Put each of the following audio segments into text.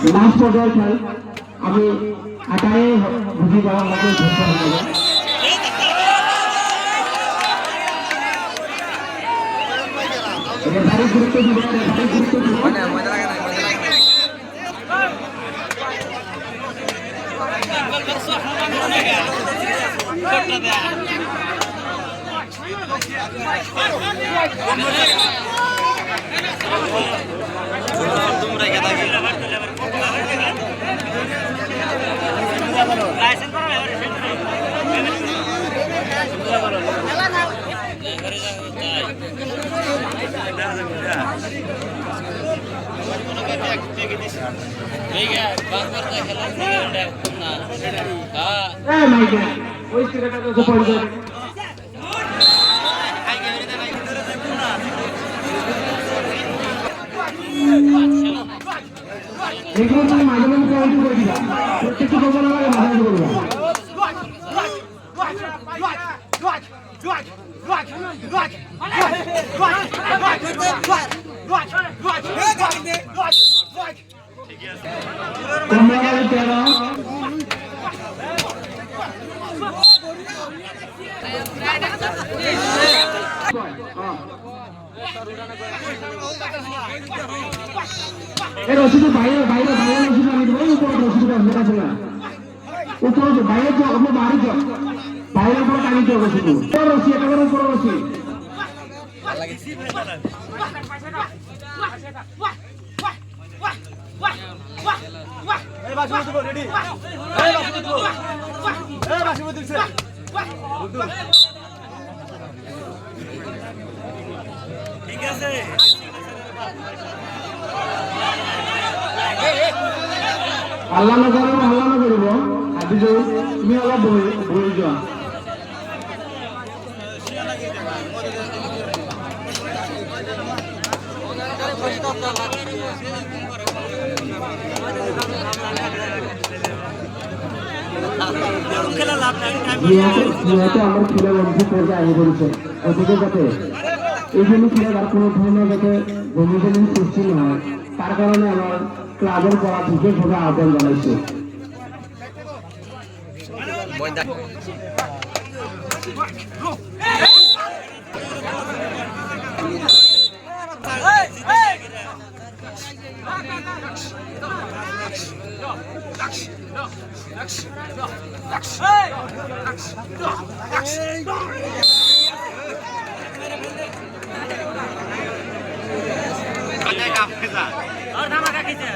last পর্যায়ে খেল আমি আটাই বুঝি যাওয়ার মতো ঘোষণা করব রেফারি গুরুত্ব দিবেন রেফারি গুরুত্ব দিবেন তোমরা কে থাকি লাইসেন্স করা হবে খেলা না ঘরে যা এই গা বারবার খেলা না হ্যাঁ মাইকে ওই সিরাটা তো পড়বে এগুলো তুমি মাঝে মাঝে পয়েন্ট করে দিবা প্রত্যেকটা বল আমাকে মাঝে মাঝে করবা তোমরা গেলে 13 রশিদ বাইরে বাইরে বাইরে রশিদ আমি দেবো উপরে রশিদ মেটা ছিল উপরে বাইরে যাও আপনি বাড়ি যাও বাইরে উপরে টানি যাও রশিদ উপরে রশিদ এটা করে উপরে রশিদ এই বাসু তো রেডি এই বাসু তো এই বাসু তো দিছে ঠিক আছে আল্লাহ না করব আদি যে তুমি আল্লাহ বই যাও আমার খেলার অংশ পর্যায়ে আগে করেছে ওদিকে যাতে এই জন্য খেলার আর কোনো ধরনের যাতে ভূমিকা সৃষ্টি না হয় তার কারণে আমার ক্লাবের করা বিশেষভাবে আহ্বান জানাইছে और धमाका खींचे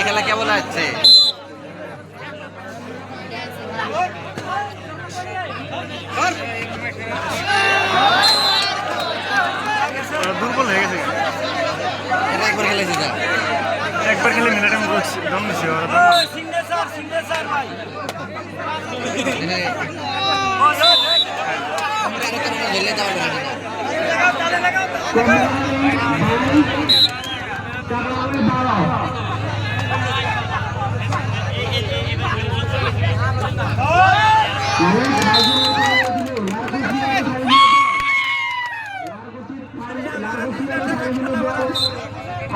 খেলা কেমন আছে দুর্বল হয়ে গেছে একবার খেলেছি একবার খেলে মিনিটে দম দিছে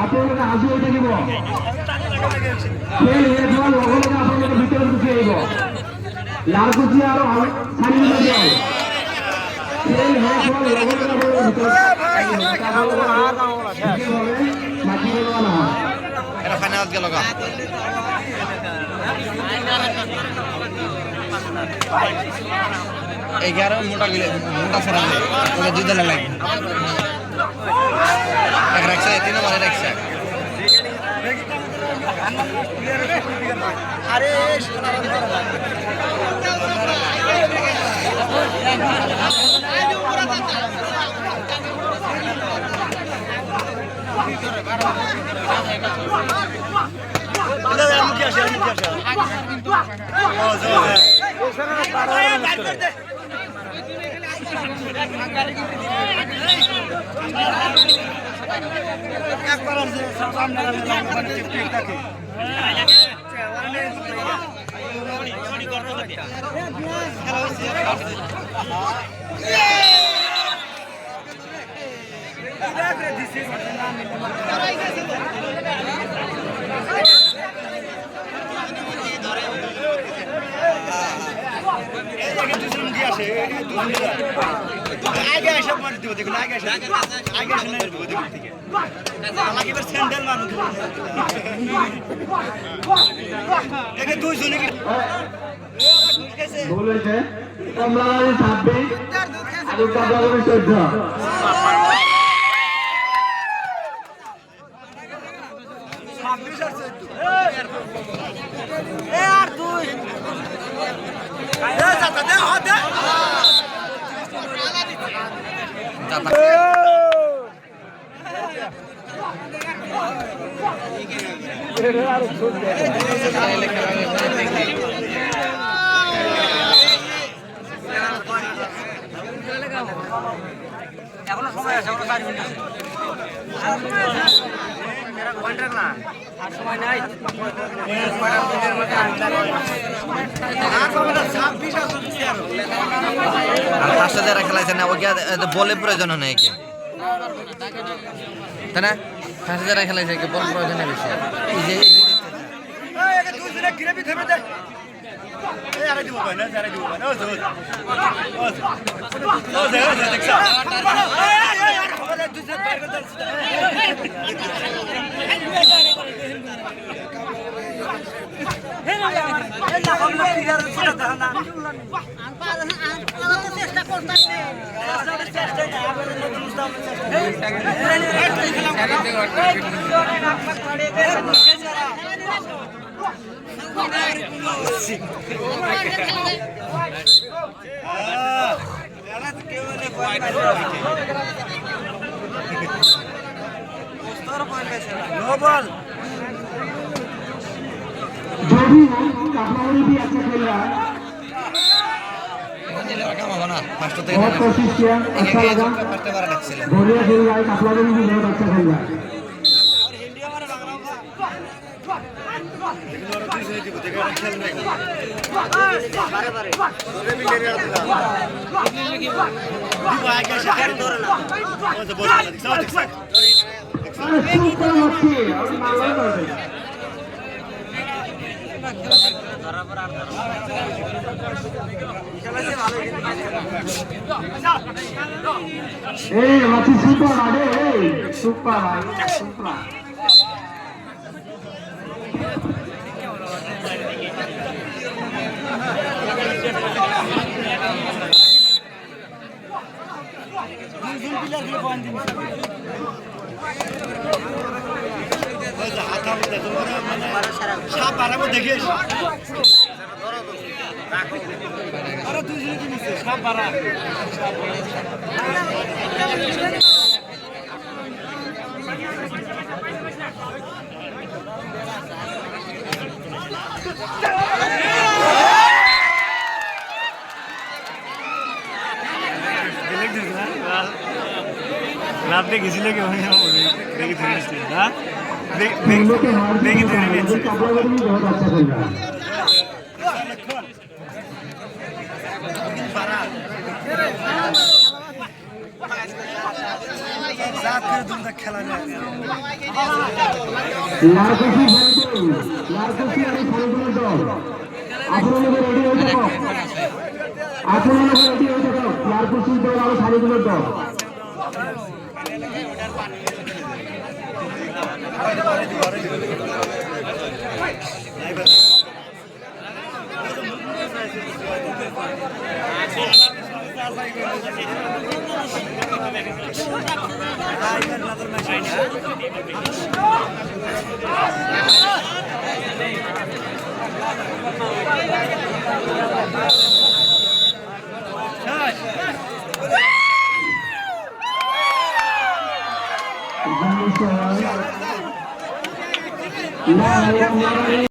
আপনাদের আসিয়ে থাকিব খেল শেষ হওয়ার লগে লগে আপনাদের ভিতরে ঢুকে আহিব লালকুচি আর সানি খেল শেষ হওয়ার লগে লগে আপনাদের ভিতরে মাটি দেওয়া না এটা ফাইনাল গেল এগারো মোটা গেলে মোটা ছাড়া ওটা দুই দলে লাগবে এক রাখছে তিন নম্বরে রাখছে আরে আগে এসে মার দিব দেখুন আগে এসে না দিব দেখুন থেকে আমাকে এবার স্যান্ডেল মারু একে দুই জনে কি বলেছে কমলাবাড়ি 26 আর কমলাবাড়ি 14 এখনো সময় আছে এখনো 4 মিনিট আর 5000 খেলাইছে না ওকে বলে প্রয়োজন নেই কি তাই না 5000 খেলাইছে কি বল প্রয়োজন নেই বেশি এই যে একে দুই জনে গ্রেভি খাবে দে এই আরে দিব ভাই না আরে দিব ভাই না ও দেখছ আরে দুই জনে বাইরে দে চেষ্টা করতেছে নোবল যদি कमलाबाड़ी भी अच्छा खेल रहा है बहुत कोशिश किया अच्छा लगा बढ़िया खेल रहा है कमलाबाड़ी भी बहुत अच्छा खेल रहा है सुपर मच्छी और मालूम है এই মাছি সুপার আরে এই সুপার সুপার সাপ বাড়াবো দেখিস আরে তুই যদি নিছিস সাপ বাড়া লাভ দেখেছিল কি দেখে ধরে নিচ্ছিল হ্যাঁ দেখে ধরে নিচ্ছিল कमलाबाड़ी भी बहुत अच्छा खेल रहा है খেলা যায় লারকুসি লারকুসি আর ফালগুলো দল আপনারা রেডি হয়ে থাকো আপনারা রেডি হয়ে থাকো লারকুসি দল আর ফালগুলো দল নারায়ণ নারায়ণ